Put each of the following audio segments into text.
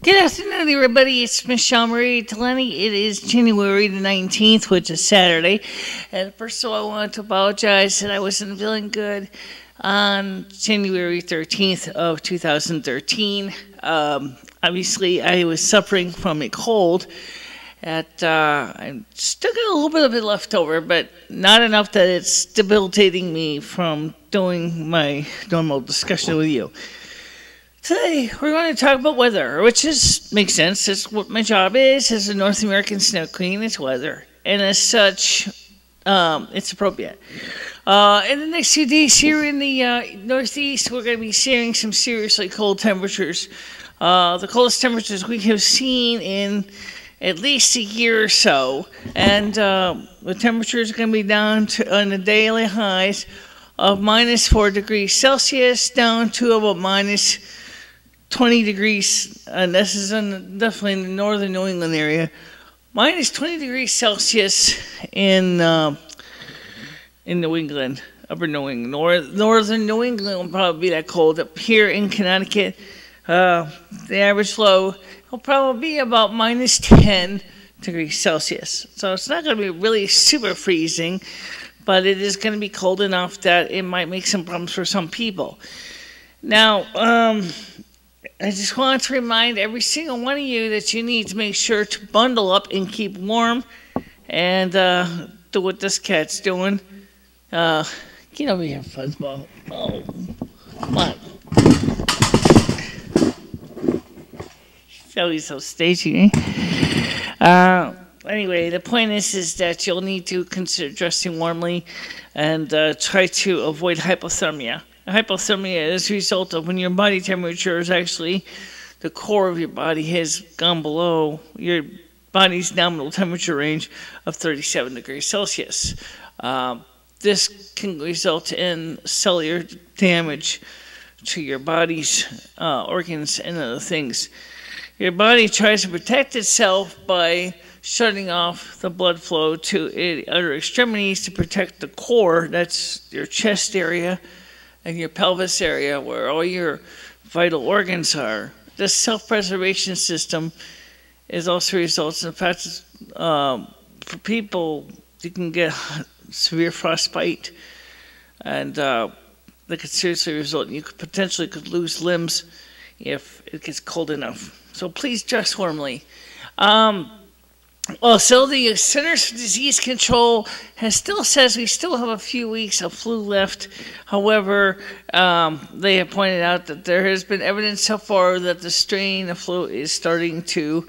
Good afternoon, everybody. It's MicheleMarieDalene. It is January the 19th, which is Saturday. And first of all, I want to apologize that I wasn't feeling good on January 13th of 2013. Obviously, I was suffering from a cold. I still got a little bit of it left over, but not enough that it's debilitating me from doing my normal discussion with you. Today, we're going to talk about weather, which makes sense. It's what my job is as a North American snow queen. It's weather. And as such, it's appropriate. In the next few days here in the Northeast, we're going to be seeing some seriously cold temperatures. The coldest temperatures we have seen in at least a year or so. And the temperatures are going to be down to, on the daily highs of minus 4 degrees Celsius down to about minus 20 degrees, and this is definitely in the northern New England area. Minus 20 degrees Celsius in New England, upper New England. Northern New England will probably be that cold. Up here in Connecticut, the average low will probably be about minus 10 degrees Celsius. So it's not going to be really super freezing, but it is going to be cold enough that it might make some problems for some people. Now, I just want to remind every single one of you that you need to make sure to bundle up and keep warm and do what this cat's doing. Get over here, fuzzball. Oh, come on. She's always so stagey, eh? Anyway, the point is that you'll need to consider dressing warmly and try to avoid hypothermia. Hypothermia is a result of when your body temperature is actually the core of your body has gone below your body's nominal temperature range of 37 degrees Celsius. This can result in cellular damage to your body's organs and other things. Your body tries to protect itself by shutting off the blood flow to its other extremities to protect the core, that's your chest area, and your pelvis area where all your vital organs are. This self-preservation system is also results in the fact that for people, you can get severe frostbite, and that could seriously result in you potentially could lose limbs if it gets cold enough. So please dress warmly. Also, the Centers for Disease Control still says we still have a few weeks of flu left. However, they have pointed out that there has been evidence so far that the strain of flu is starting to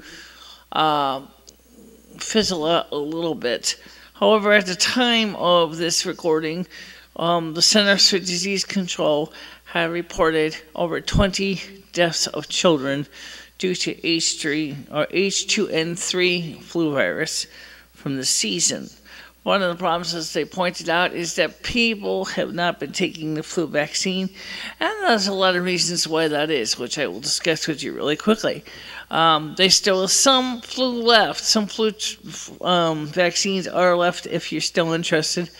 fizzle out a little bit. However, at the time of this recording, the Centers for Disease Control have reported over 20 deaths of children due to H3 or H2N3 flu virus from the season. One of the problems, as they pointed out, is that people have not been taking the flu vaccine, and there's a lot of reasons why that is, which I will discuss with you really quickly. There's still some flu left. Some flu vaccines are left if you're still interested.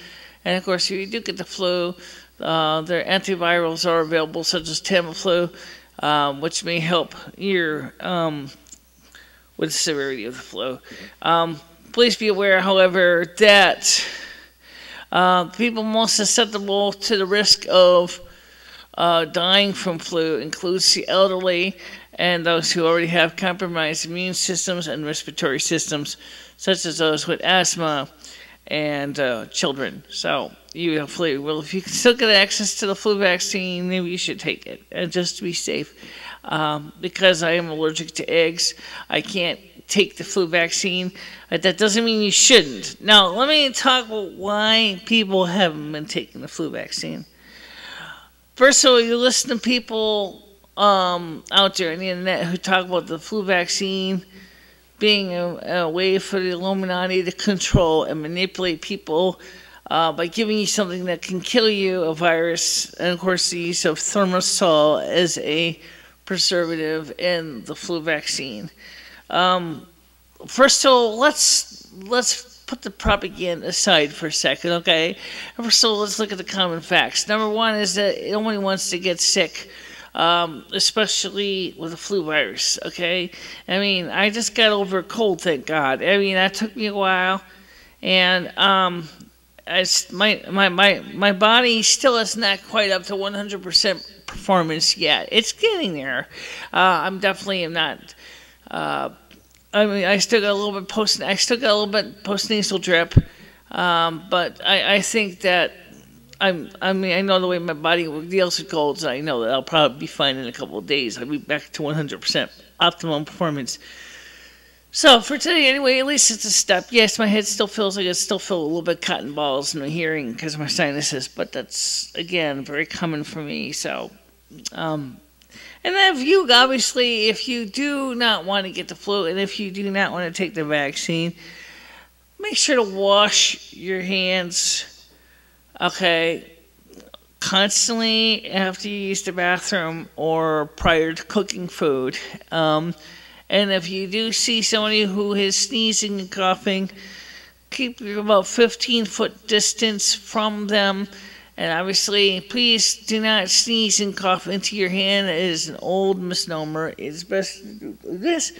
And of course, if you do get the flu, their antivirals are available, such as Tamiflu, which may help your with the severity of the flu. Please be aware, however, that people most susceptible to the risk of dying from flu includes the elderly and those who already have compromised immune systems and respiratory systems, such as those with asthma and children. So you hopefully will, if you can still get access to the flu vaccine, maybe you should take it, and just to be safe. Because I am allergic to eggs, I can't take the flu vaccine. That doesn't mean you shouldn't. Now, let me talk about why people haven't been taking the flu vaccine. First of all, you listen to people out there on the internet who talk about the flu vaccine being a way for the Illuminati to control and manipulate people by giving you something that can kill you, a virus, and of course the use of thimerosal as a preservative in the flu vaccine. First of all, let's put the propaganda aside for a second, okay? First of all, let's look at the common facts. Number one is that nobody wants to get sick especially with the flu virus. Okay, I mean, I just got over a cold, thank God. I mean, that took me a while, and my body still is not quite up to 100% performance yet. It's getting there. I'm definitely not. I mean, I still got a little bit post nasal drip, but I think that I mean, I know the way my body deals with colds. I know that I'll probably be fine in a couple of days. I'll be back to 100% optimum performance. So for today, anyway, at least it's a step. Yes, my head still feels like I still feel a little bit cotton balls in my hearing because of my sinuses, but that's again very common for me. So, and then if you do not want to get the flu, and if you do not want to take the vaccine, make sure to wash your hands. Okay, constantly after you use the bathroom or prior to cooking food. And if you do see somebody who is sneezing and coughing, keep about 15-foot distance from them. And obviously, please do not sneeze and cough into your hand. It is an old misnomer. It's best to do this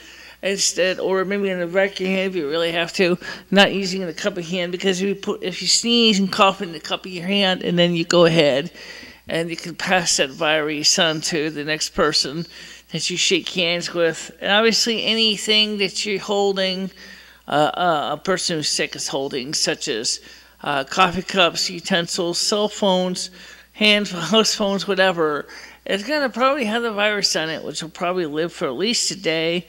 instead, or maybe in the back of your hand if you really have to, not using the cup of hand, because if you sneeze and cough in the cup of your hand, and then you go ahead and you can pass that virus on to the next person that you shake hands with. And obviously anything that you're holding, a person who's sick is holding, such as coffee cups, utensils, cell phones, house phones, whatever, it's going to probably have the virus on it, which will probably live for at least a day,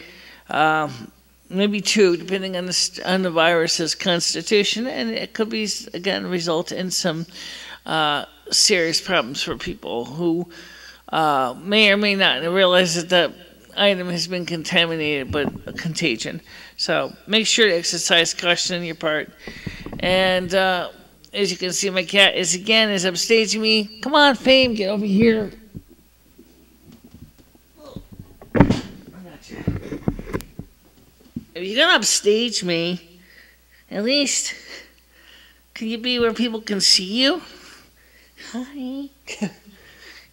maybe 2, depending on the virus's constitution. And it could be, again, result in some serious problems for people who may or may not realize that that item has been contaminated by a contagion. So make sure to exercise caution on your part. And as you can see, my cat is upstaging me. Come on, Fame, get over here. I got you. If you're gonna upstage me, at least can you be where people can see you? Hi.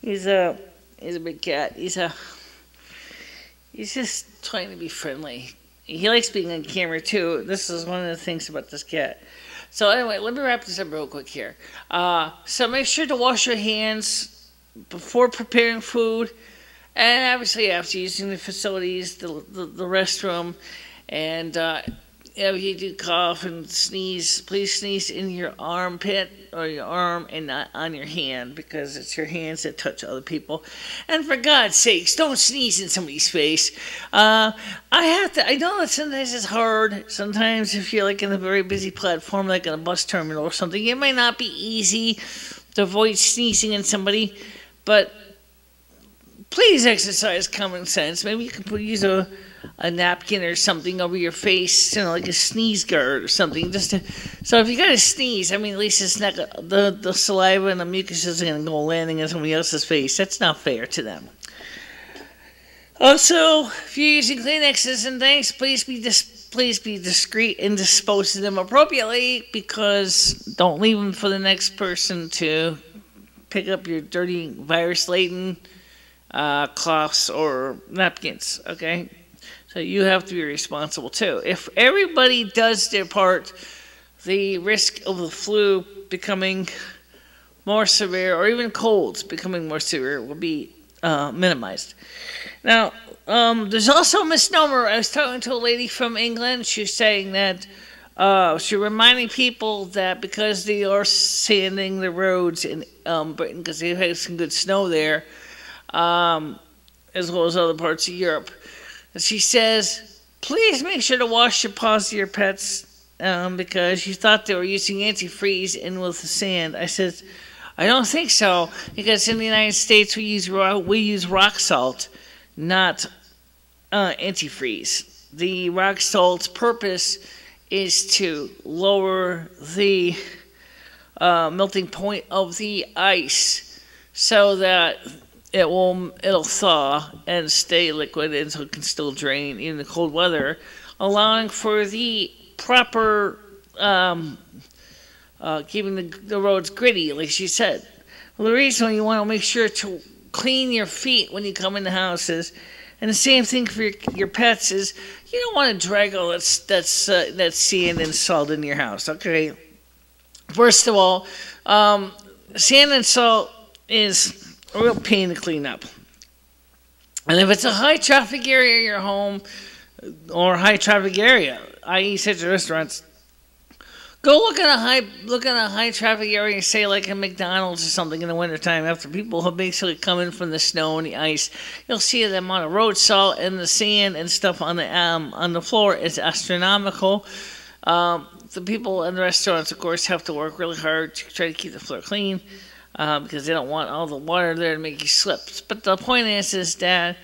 He's a big cat. He's just trying to be friendly. He likes being on camera too. This is one of the things about this cat. So anyway, let me wrap this up real quick here. So make sure to wash your hands before preparing food, and obviously after using the facilities, the restroom, and if you do cough and sneeze, please sneeze in your armpit or your arm and not on your hand, because it's your hands that touch other people. And for God's sakes, don't sneeze in somebody's face. I know that sometimes it's hard. Sometimes if you're like in a very busy platform, like in a bus terminal or something, it might not be easy to avoid sneezing in somebody, but please exercise common sense. Maybe you can use a napkin or something over your face, like a sneeze guard or something. So if you got to sneeze, I mean, at least it's not the saliva and the mucus isn't going to go landing in somebody else's face. That's not fair to them. Also, if you're using Kleenexes and things, please be discreet and dispose of them appropriately, because don't leave them for the next person to pick up your dirty virus-laden cloths or napkins. Okay. So you have to be responsible too. If everybody does their part, the risk of the flu becoming more severe, or even colds becoming more severe, will be minimized. Now, there's also a misnomer. I was talking to a lady from England. She was saying that she's reminding people that because they are sanding the roads in Britain, because they've had some good snow there, as well as other parts of Europe, she says, please make sure to wash your paws of your pets, because you thought they were using antifreeze in with the sand. I said, I don't think so, because in the United States we use rock salt, not antifreeze. The rock salt's purpose is to lower the melting point of the ice so that it'll thaw and stay liquid, and so it can still drain in the cold weather, allowing for the proper keeping the roads gritty, like she said. Well, the reason you want to make sure to clean your feet when you come in the houses. And the same thing for your pets is you don't want to drag all that sand and salt in your house. Okay, first of all, sand and salt is a real pain to clean up. And if it's a high traffic area in your home or high traffic area, i.e., such as restaurants, go look at a high traffic area, say like a McDonald's or something in the wintertime after people have basically come in from the snow and the ice. You'll see the amount of road salt and the sand and stuff on the floor is astronomical. The people in the restaurants, of course, have to work really hard to try to keep the floor clean because they don't want all the water there to make you slip. But the point is that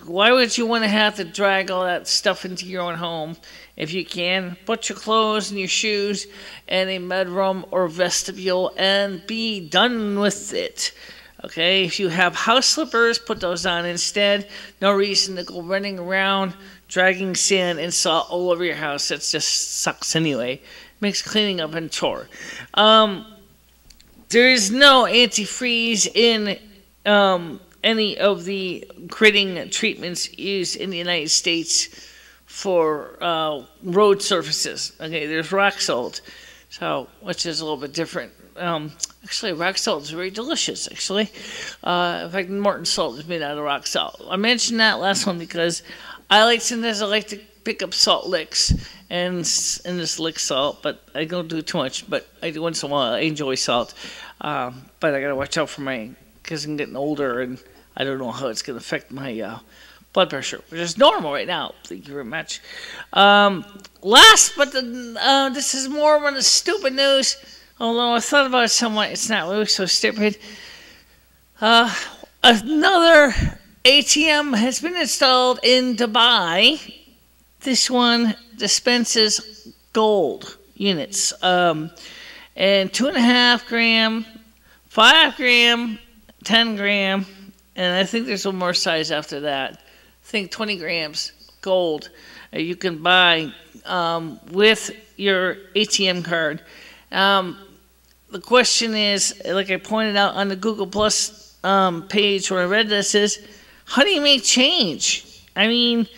why would you want to have to drag all that stuff into your own home? If you can, put your clothes and your shoes in a mudroom or vestibule and be done with it. Okay, if you have house slippers, put those on instead. No reason to go running around dragging sand and salt all over your house. That just sucks anyway. Makes cleaning up a chore. There is no antifreeze in any of the gritting treatments used in the United States for road surfaces. Okay, there's rock salt, which is a little bit different. Actually, rock salt is very delicious, actually. In fact, Morton salt is made out of rock salt. I mentioned that last one because sometimes I like to pick up salt licks and just lick salt, but I don't do too much. But I do once in a while. I enjoy salt, but I gotta watch out because I'm getting older and I don't know how it's gonna affect my blood pressure, which is normal right now. Thank you very much. Last, but this is more of the stupid news. Although I thought about it somewhat, it's not really so stupid. Another ATM has been installed in Dubai. This one dispenses gold units, and 2.5 gram, 5 gram, 10 gram, and I think there's one more size after that. I think 20 grams gold you can buy with your ATM card. The question is, like I pointed out on the Google Plus page where I read this, is how do you make change? I mean,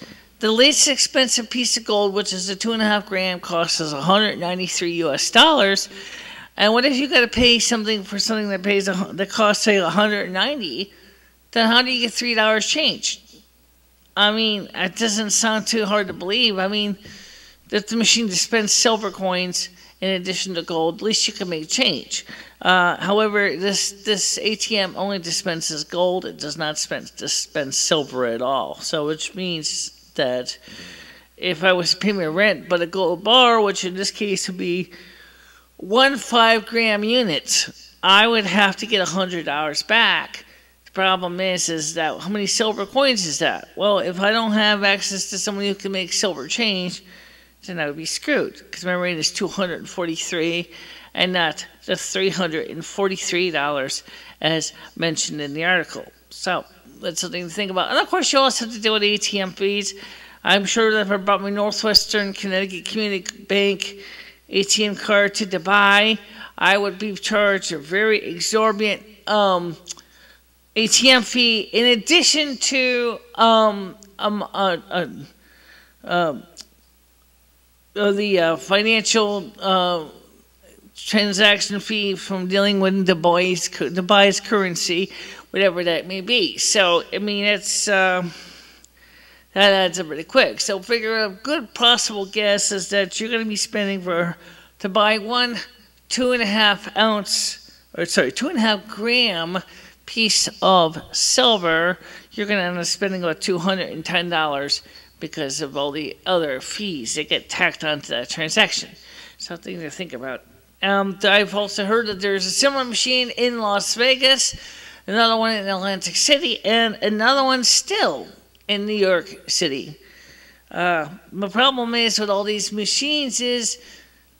the least expensive piece of gold, which is a 2.5 gram, costs us $193 US. And what if you got to pay something for something that costs say $190? Then how do you get $3 change? I mean, it doesn't sound too hard to believe. I mean, if the machine dispenses silver coins in addition to gold, at least you can make change. However, this ATM only dispenses gold. It does not dispense silver at all. So, which means that if I was to pay my rent but a gold bar, which in this case would be 1 5 gram unit, I would have to get $100 back. The problem is that how many silver coins is that? Well, if I don't have access to someone who can make silver change, then I would be screwed because my rate is $243 and not the $343 as mentioned in the article. So that's something to think about. And of course, you also have to deal with ATM fees. I'm sure that if I brought my Northwestern Connecticut Community Bank ATM card to Dubai, I would be charged a very exorbitant ATM fee in addition to the financial transaction fee from dealing with Dubai's currency, whatever that may be. So, I mean, it's that adds up really quick. So, figure a good possible guess is that you're going to be spending to buy one 2.5 gram piece of silver. You're going to end up spending about $210 because of all the other fees that get tacked onto that transaction. Something to think about. I've also heard that there's a similar machine in Las Vegas, another one in Atlantic City, and another one still in New York City. The problem is with all these machines is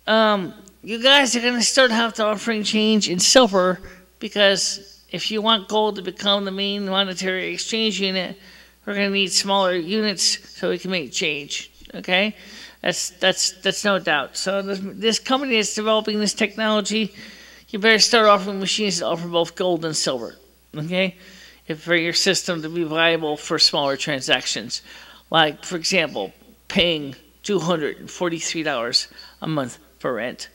you guys are going to start offering change in silver, because if you want gold to become the main monetary exchange unit, we're going to need smaller units so we can make change. Okay, that's no doubt. So this company that's developing this technology, you better start offering machines that offer both gold and silver. okay, if for your system to be viable for smaller transactions. Like, for example, paying $243 a month for rent.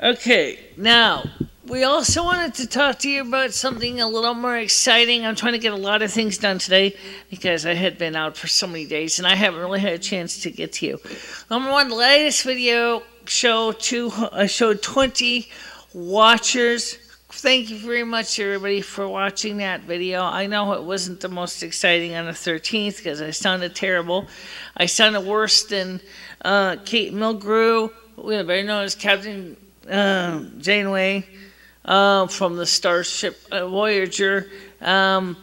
Okay, now, we also wanted to talk to you about something a little more exciting. I'm trying to get a lot of things done today because I had been out for so many days and I haven't really had a chance to get to you. Number one, the latest video showed 20 watchers. Thank you very much, everybody, for watching that video. I know it wasn't the most exciting on the 13th because I sounded terrible. I sounded worse than Kate Milgrew, better known as Captain Janeway from the Starship Voyager. But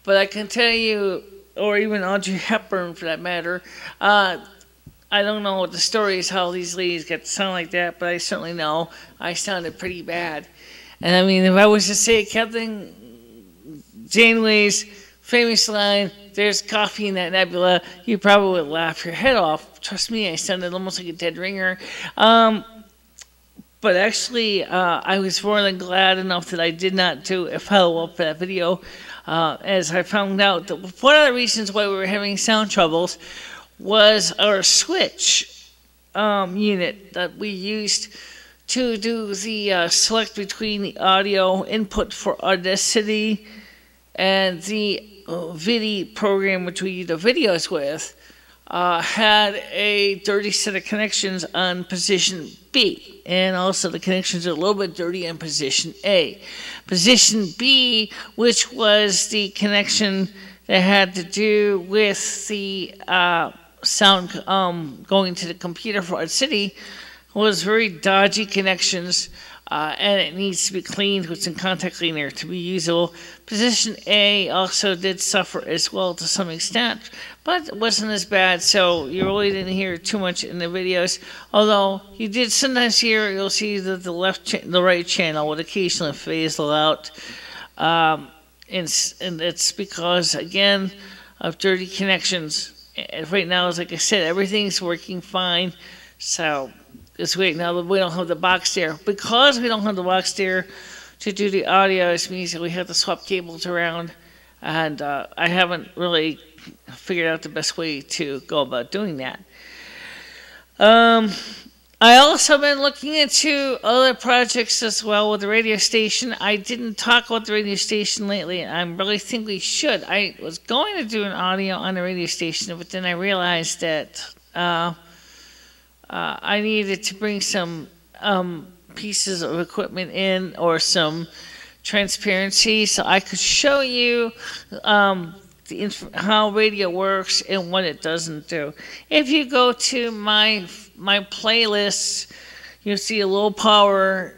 I can tell you, or even Audrey Hepburn for that matter, I don't know what the story is, how these ladies get to sound like that, but I certainly know I sounded pretty bad. And I mean, if I was to say Captain Janeway's famous line, "There's coffee in that nebula," you probably would laugh your head off. Trust me, I sounded almost like a dead ringer. But actually, I was more than glad enough that I did not do a follow-up for that video, as I found out that one of the reasons why we were having sound troubles was our switch unit that we used to do the select between the audio input for Audacity and the VIDI program which we do the videos with, had a dirty set of connections on position B, and also the connections are a little bit dirty on position A. Position B, which was the connection that had to do with the sound going to the computer for Audacity, was very dodgy connections, and it needs to be cleaned with some contact cleaner to be usable. Position A also did suffer as well to some extent, but it wasn't as bad, so you really didn't hear too much in the videos. Although you did sometimes hear, you'll see that the right channel would occasionally fizzle out, and it's because, again, of dirty connections. Right now, as like I said, everything's working fine, so just wait now that we don't have the box there. Because we don't have the box there to do the audio, it means that we have to swap cables around, and I haven't really figured out the best way to go about doing that. I also been looking into other projects as well with the radio station. I didn't talk about the radio station lately, and I really think we should. I was going to do an audio on the radio station, but then I realized that I needed to bring some pieces of equipment in, or some transparency, so I could show you how radio works and what it doesn't do. If you go to my playlists, you'll see a low power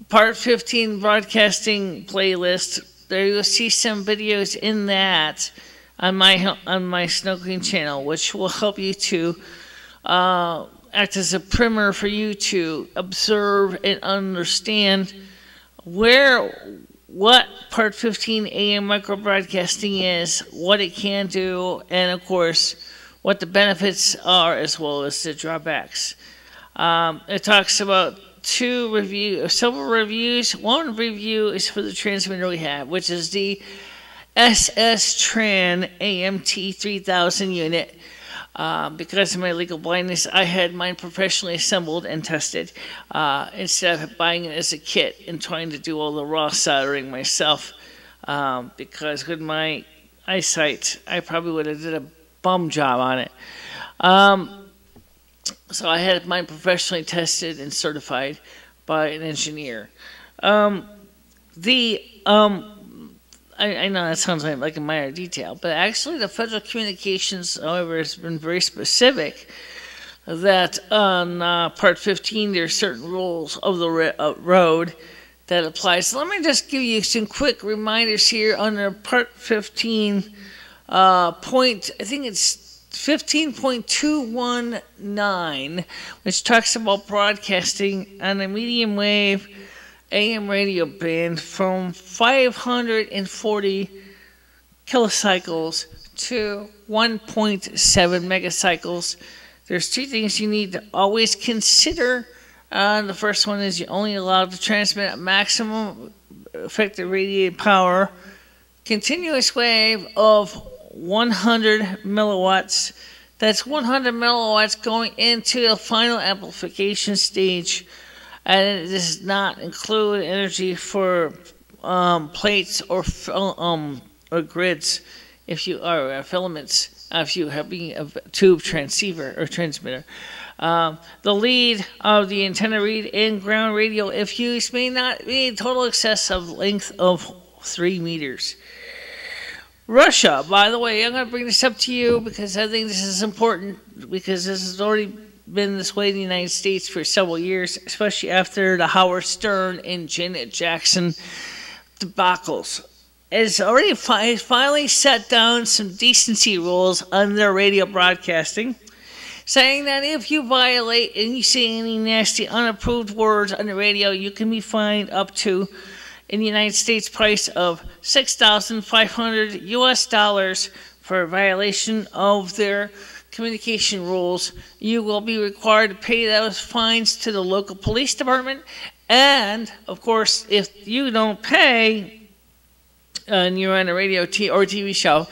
part 15 broadcasting playlist. There you'll see some videos in that on my Snow Queen channel, which will help you to act as a primer for you to observe and understand what Part 15 AM microbroadcasting is, what it can do, and of course what the benefits are as well as the drawbacks. It talks about several reviews. One review is for the transmitter we have, which is the SS Tran AMT 3000 unit. Because of my legal blindness, I had mine professionally assembled and tested instead of buying it as a kit and trying to do all the raw soldering myself. Because with my eyesight, I probably would have did a bum job on it. So I had mine professionally tested and certified by an engineer. I know that sounds like a minor detail, but actually the Federal Communications, however, has been very specific that on Part 15 there are certain rules of the road that apply. So let me just give you some quick reminders here under Part 15 I think it's 15.219, which talks about broadcasting on a medium wave AM radio band from 540 kilocycles to 1.7 megacycles. There's two things you need to always consider. The first one is you're only allowed to transmit a maximum effective radiated power, continuous wave of 100 milliwatts. That's 100 milliwatts going into the final amplification stage, and it does not include energy for plates or grids, if you are filaments, if you have being a tube transceiver or transmitter. The lead of the antenna read in ground radio, if used, may not be a total excess of length of 3 meters. Russia, by the way, I'm going to bring this up to you because I think this is important, because this has already been this way in the United States for several years, especially after the Howard Stern and Janet Jackson debacles. It's already finally set down some decency rules on their radio broadcasting, saying that if you violate and you say any nasty, unapproved words on the radio, you can be fined up to, in the United States, price of $6,500 US for a violation of their communication rules. You will be required to pay those fines to the local police department, and of course, if you don't pay and you're on a radio or TV show,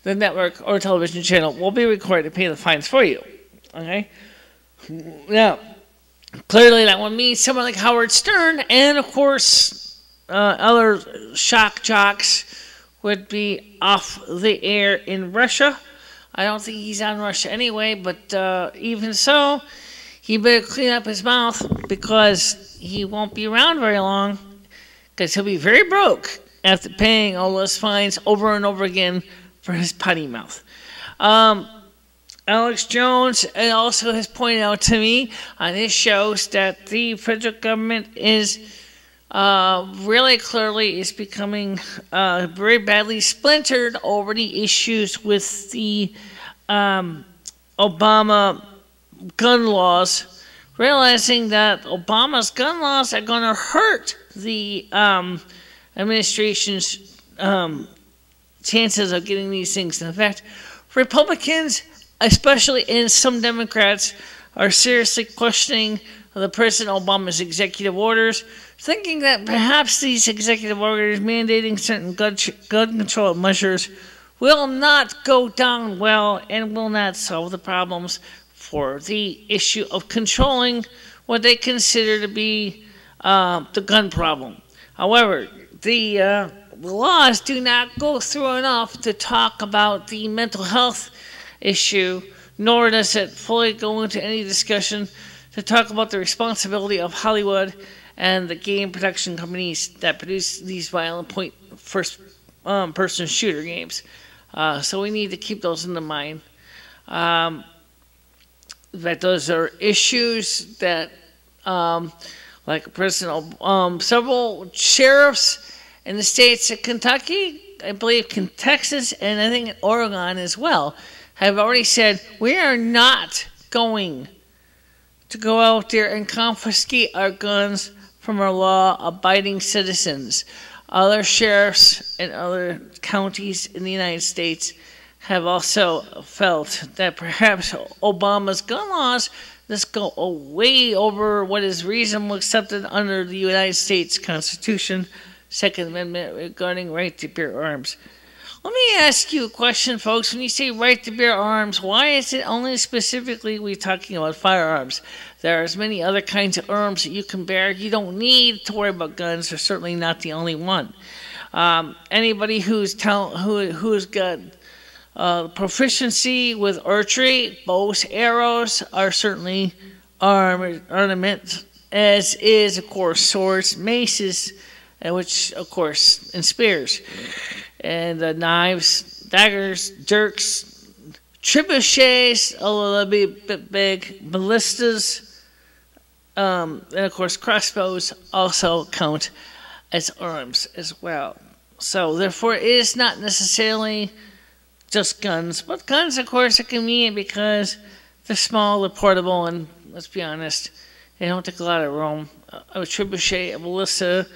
the network or television channel will be required to pay the fines for you. Okay? Now, clearly that would mean someone like Howard Stern and, of course, other shock jocks would be off the air in Russia. I don't think he's on Russia anyway, but even so, he better clean up his mouth, because he won't be around very long, because he'll be very broke after paying all those fines over and over again for his potty mouth. Alex Jones also has pointed out to me on his shows that the federal government is really clearly is becoming very badly splintered over the issues with the Obama gun laws, realizing that Obama's gun laws are going to hurt the administration's chances of getting these things. In fact, Republicans, especially and some Democrats, are seriously questioning the President Obama's executive orders, thinking that perhaps these executive orders mandating certain gun control measures will not go down well and will not solve the problems for the issue of controlling what they consider to be the gun problem. However, the laws do not go through enough to talk about the mental health issue, nor does it fully go into any discussion to talk about the responsibility of Hollywood and the game production companies that produce these violent first-person shooter games. So we need to keep those in the mind. That those are issues that, like President, several sheriffs in the states of Kentucky, I believe Texas, and I think Oregon as well, have already said, we are not going to go out there and confiscate our guns from our law-abiding citizens. Other sheriffs in other counties in the United States have also felt that perhaps Obama's gun laws just go way over what is reasonably accepted under the United States Constitution, Second Amendment, regarding right to bear arms. Let me ask you a question, folks. When you say right to bear arms, why is it only specifically we're talking about firearms? There are as many other kinds of arms that you can bear. You don't need to worry about guns. They're certainly not the only one. Anybody who's got proficiency with archery, bows, arrows are certainly ornament, as is, of course, swords, maces, which, of course, and spears, and knives, daggers, dirks, trebuchets, a little bit big, ballistas, and, of course, crossbows also count as arms as well. So, therefore, it is not necessarily just guns, but guns, of course, are convenient because they're small, they're portable, and let's be honest, they don't take a lot of room. A trebuchet, a ballista,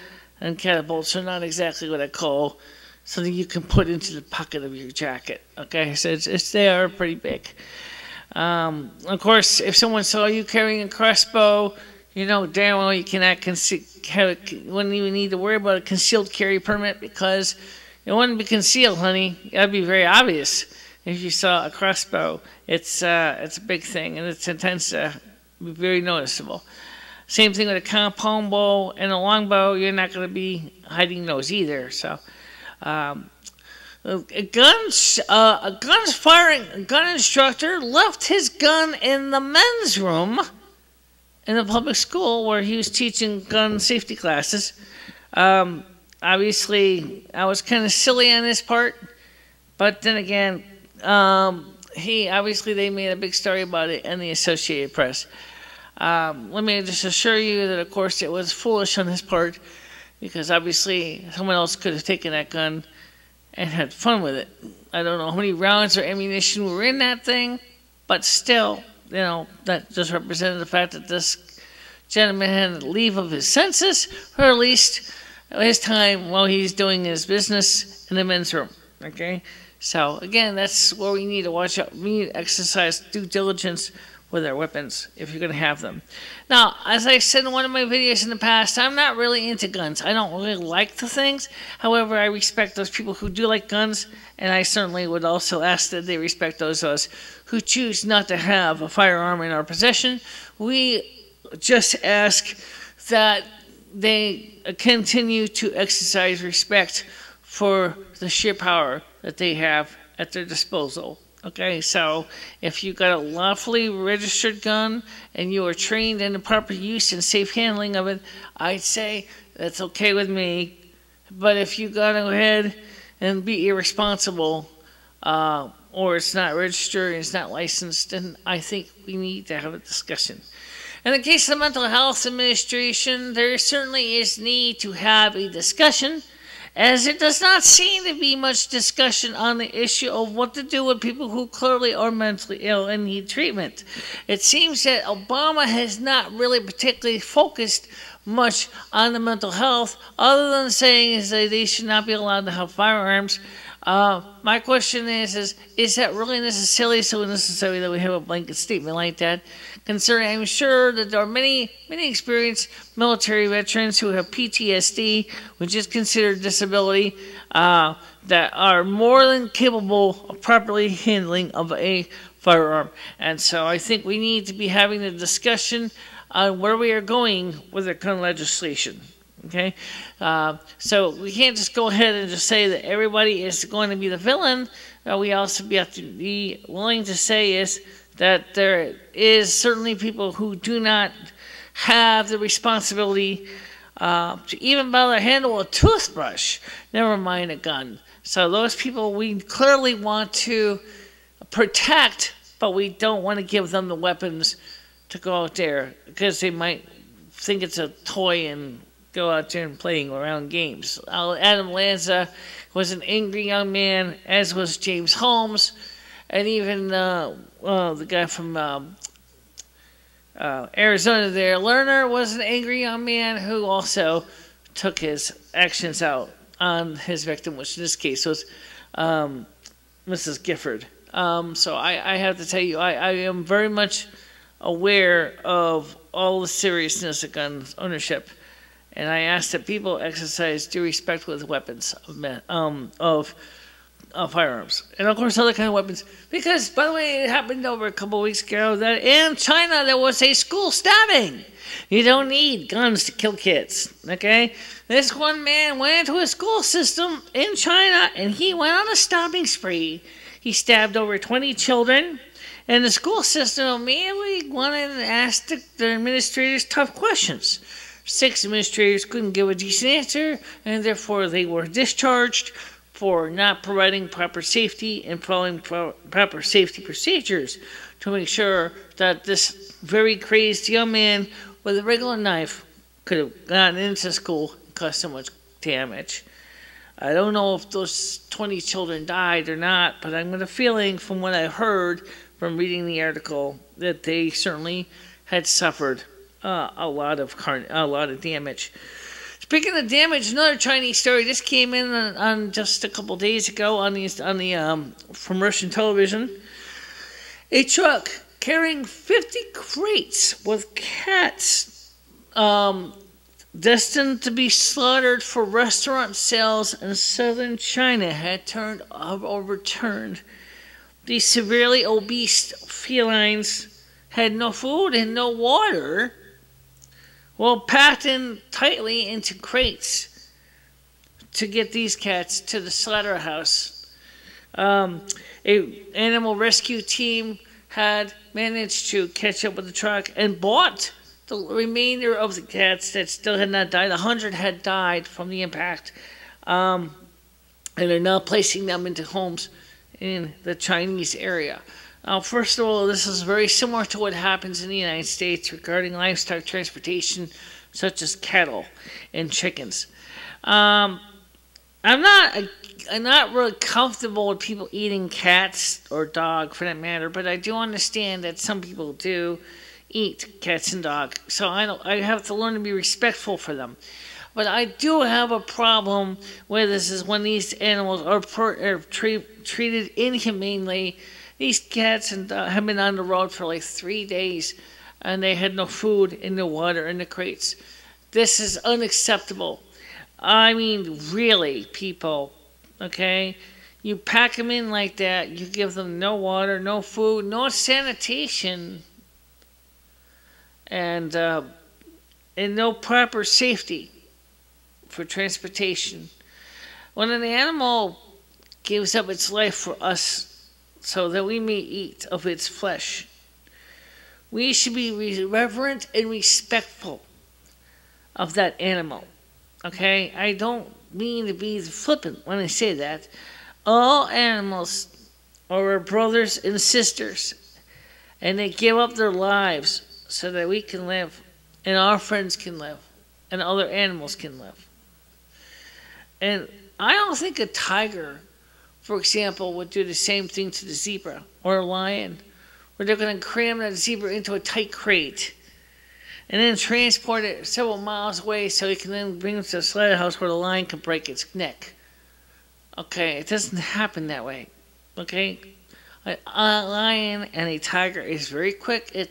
and catapults are not exactly what I call something you can put into the pocket of your jacket. Okay, so they are pretty big. Of course, if someone saw you carrying a crossbow, you know damn well you cannot wouldn't even need to worry about a concealed carry permit because it wouldn't be concealed, honey. That'd be very obvious if you saw a crossbow. It's a big thing, and it tends to be very noticeable. Same thing with a compound bow and a longbow. You're not going to be hiding those either. So, a gun instructor left his gun in the men's room in the public school where he was teaching gun safety classes. Obviously, I was kind of silly on his part, but then again, they made a big story about it in the Associated Press. Let me just assure you that, of course, it was foolish on his part, because obviously someone else could have taken that gun and had fun with it. I don't know how many rounds or ammunition were in that thing, but still, you know, that just represented the fact that this gentleman had leave of his senses, or at least his time while he's doing his business in the men's room. Okay? So, again, that's where we need to watch out. We need to exercise due diligence with our weapons if you're going to have them. Now, as I said in one of my videos in the past, I'm not really into guns. I don't really like the things. However, I respect those people who do like guns, and I certainly would also ask that they respect those of us who choose not to have a firearm in our possession. We just ask that they continue to exercise respect for the sheer power that they have at their disposal. Okay, so if you got a lawfully registered gun and you are trained in the proper use and safe handling of it, I'd say that's okay with me. But if you got to go ahead and be irresponsible, or it's not registered and it's not licensed, then I think we need to have a discussion. In the case of the Mental Health Administration, there certainly is need to have a discussion, as there does not seem to be much discussion on the issue of what to do with people who clearly are mentally ill and need treatment. It seems that Obama has not really particularly focused much on the mental health, other than saying is that they should not be allowed to have firearms. My question is that really necessarily so necessary that we have a blanket statement like that? Concerning, I'm sure that there are many experienced military veterans who have PTSD, which is considered disability, that are more than capable of properly handling of a firearm. And so I think we need to be having a discussion on where we are going with the gun legislation. Okay, so we can't just go ahead and just say that everybody is going to be the villain. We also have to be willing to say is that there is certainly people who do not have the responsibility to even bother handle a toothbrush, never mind a gun. So those people we clearly want to protect, but we don't want to give them the weapons to go out there because they might think it's a toy and go out there and playing around games. Adam Lanza was an angry young man, as was James Holmes, and even the guy from Arizona there, Lerner, was an angry young man who also took his actions out on his victim, which in this case was Mrs. Gifford. So I have to tell you, I am very much aware of all the seriousness of gun ownership. And I ask that people exercise due respect with weapons of firearms. And, of course, other kind of weapons. Because, by the way, it happened over a couple of weeks ago that in China there was a school stabbing. You don't need guns to kill kids, okay? This one man went into a school system in China, and he went on a stabbing spree. He stabbed over 20 children. And the school system immediately went in and asked the administrators tough questions. 6 administrators couldn't give a decent answer, and therefore they were discharged for not providing proper safety and following proper safety procedures to make sure that this very crazed young man with a regular knife could have gotten into school and caused so much damage. I don't know if those 20 children died or not, but I'm with a feeling from what I heard from reading the article that they certainly had suffered a lot of damage. Speaking of damage, another Chinese story. This came in on just a couple days ago from Russian television. A truck carrying 50 crates with cats um, destined to be slaughtered for restaurant sales in southern China, had turned overturned. These severely obese felines had no food and no water, well, packed in tightly into crates to get these cats to the slaughterhouse. A animal rescue team had managed to catch up with the truck and bought the remainder of the cats that still had not died. 100 had died from the impact, and are now placing them into homes in the Chinese area. Now, first of all, this is very similar to what happens in the United States regarding livestock transportation, such as cattle and chickens. I'm not really comfortable with people eating cats or dog, for that matter, but I do understand that some people do eat cats and dogs, so I have to learn to be respectful for them. But I do have a problem with this is when these animals are treated inhumanely. These cats and have been on the road for like 3 days, and they had no food and no water in the crates. This is unacceptable. I mean, really, people, okay? You pack them in like that, you give them no water, no food, no sanitation, and no proper safety for transportation. When an animal gives up its life for us so that we may eat of its flesh, we should be reverent and respectful of that animal. Okay? I don't mean to be flippant when I say that. All animals are our brothers and sisters, and they give up their lives so that we can live, and our friends can live, and other animals can live. And I don't think a tiger, for example, would do the same thing to the zebra or a lion, where they're going to cram that zebra into a tight crate and then transport it several miles away so it can then bring it to the slaughterhouse where the lion can break its neck. Okay, it doesn't happen that way. Okay? A lion and a tiger is very quick at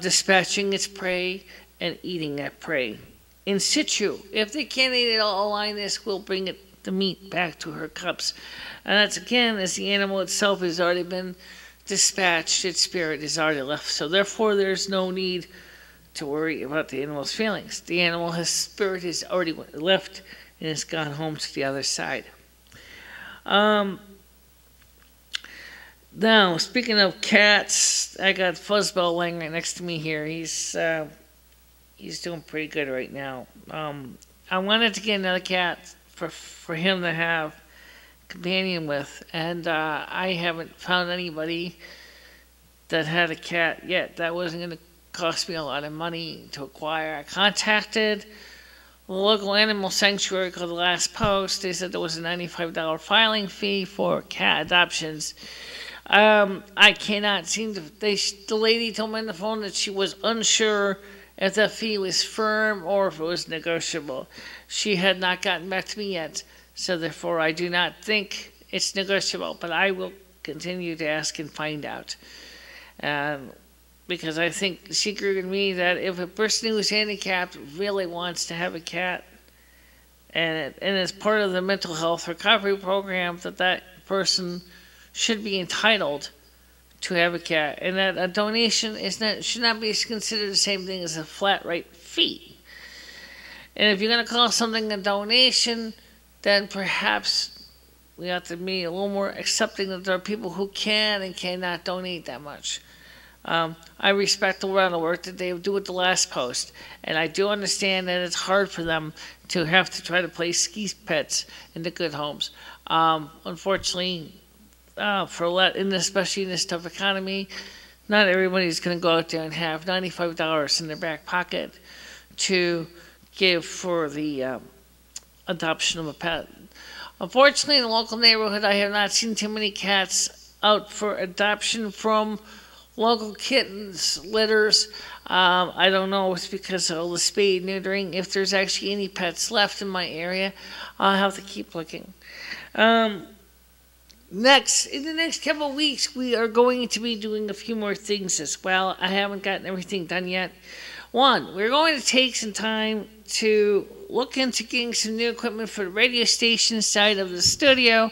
dispatching its prey and eating that prey in situ. If they can't eat it all, a lioness will bring the meat back to her cubs. And that's again as the animal itself has already been dispatched, its spirit is already left. So therefore there's no need to worry about the animal's feelings. The animal's spirit is already left and has gone home to the other side. Now, speaking of cats, I got Fuzzbell laying right next to me here. He's doing pretty good right now. I wanted to get another cat for him to have companion with, and I haven't found anybody that had a cat yet. That wasn't going to cost me a lot of money to acquire. I contacted the local animal sanctuary called The Last Post. They said there was a $95 filing fee for cat adoptions. I cannot seem to. The lady told me on the phone that she was unsure if the fee was firm or if it was negotiable. She had not gotten back to me yet, so therefore I do not think it's negotiable. But I will continue to ask and find out, because I think she agreed with me that if a person who is handicapped really wants to have a cat, and it's part of the mental health recovery program, that person should be entitled to have a cat, and that a donation should not be considered the same thing as a flat rate fee. And if you're going to call something a donation, then perhaps we have to be a little more accepting that there are people who can and cannot donate that much. I respect the amount of work that they do at The Last Post, and I do understand that it's hard for them to have to try to place these pets into good homes. Unfortunately, especially in this tough economy, not everybody's going to go out there and have $95 in their back pocket to give for the adoption of a pet. Unfortunately, in the local neighborhood, I have not seen too many cats out for adoption from local kittens, litters. I don't know if it's because of all the spay neutering. If there's actually any pets left in my area, I'll have to keep looking. Next, in the next couple of weeks, we are going to be doing a few more things as well. I haven't gotten everything done yet. One, we're going to take some time to look into getting some new equipment for the radio station side of the studio.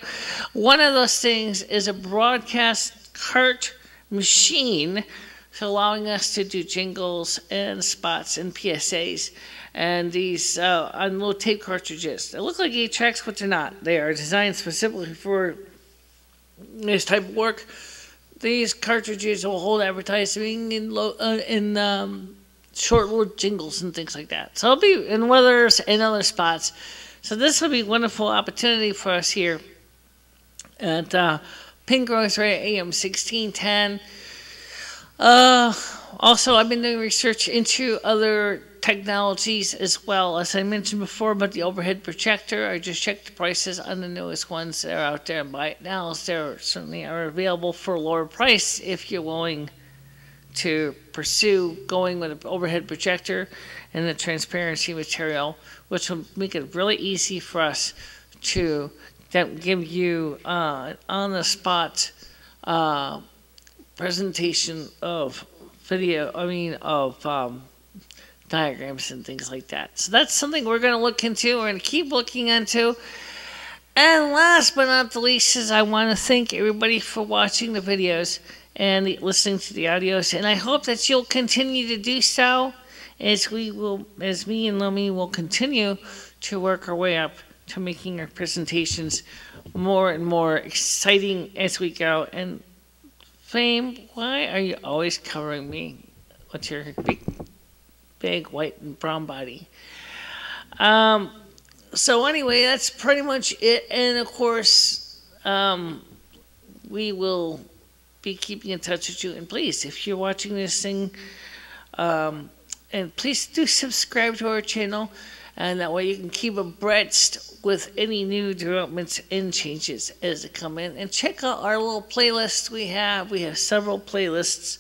One of those things is a broadcast cart machine, so allowing us to do jingles and spots and PSAs. And these on little tape cartridges. They look like 8 tracks, but they're not. They are designed specifically for this type of work. These cartridges will hold advertising in short little jingles and things like that. So it'll be in weathers and other spots. So this will be a wonderful opportunity for us here at Pink Rose Radio AM 1610. Also, I've been doing research into other technologies as well. As I mentioned before about the overhead projector, I just checked the prices on the newest ones that are out there and buy it now. They certainly are available for a lower price if you're willing to pursue going with an overhead projector and the transparency material, which will make it really easy for us to give you on-the-spot presentation of video, diagrams and things like that. So that's something we're going to look into. We're going to keep looking into. And last but not the least is I want to thank everybody for watching the videos and listening to the audios. And I hope that you'll continue to do so as me and Lumi will continue to work our way up to making our presentations more and more exciting as we go. And Fame, why are you always covering me with your big white and brown body? So anyway, that's pretty much it. And of course, we will be keeping in touch with you. And please, if you're watching this thing, and please do subscribe to our channel, and that way you can keep abreast with any new developments and changes as they come in. And check out our little playlist we have. We have several playlists,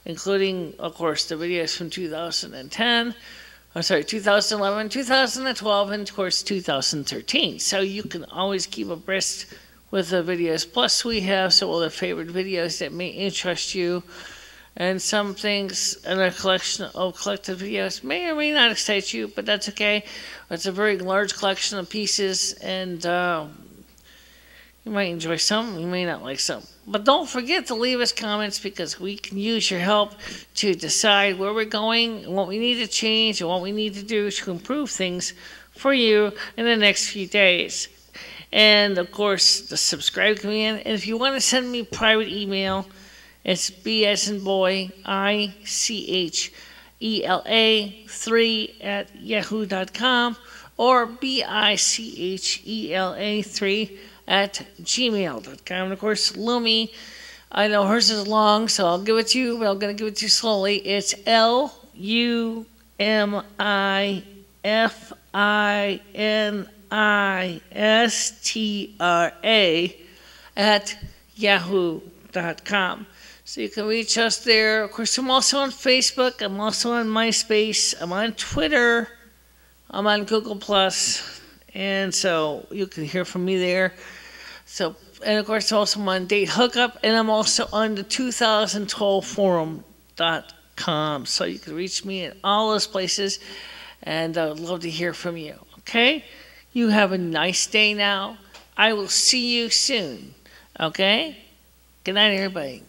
including, of course, the videos from 2011, 2012, and, of course, 2013. So you can always keep abreast with the videos. Plus, we have some other favorite videos that may interest you. And some things in our collection of collected videos may or may not excite you, but that's okay. It's a very large collection of pieces, and you might enjoy some, you may not like some. But don't forget to leave us comments, because we can use your help to decide where we're going, and what we need to change, and what we need to do to improve things for you in the next few days. And, of course, the subscribe command. And if you want to send me private email, it's B as in boy, ICHELA3@yahoo.com or BICHELA3@gmail.com. And of course, Lumi, I know hers is long, so I'll give it to you, but I'm going to give it to you slowly. It's LUMISTRA@yahoo.com. So you can reach us there. Of course, I'm also on Facebook. I'm also on MySpace. I'm on Twitter. I'm on Google+. And so you can hear from me there. So, and of course, also I'm on Date Hookup. And I'm also on the 2012forum.com. So you can reach me in all those places. And I would love to hear from you. Okay? You have a nice day now. I will see you soon. Okay? Good night, everybody.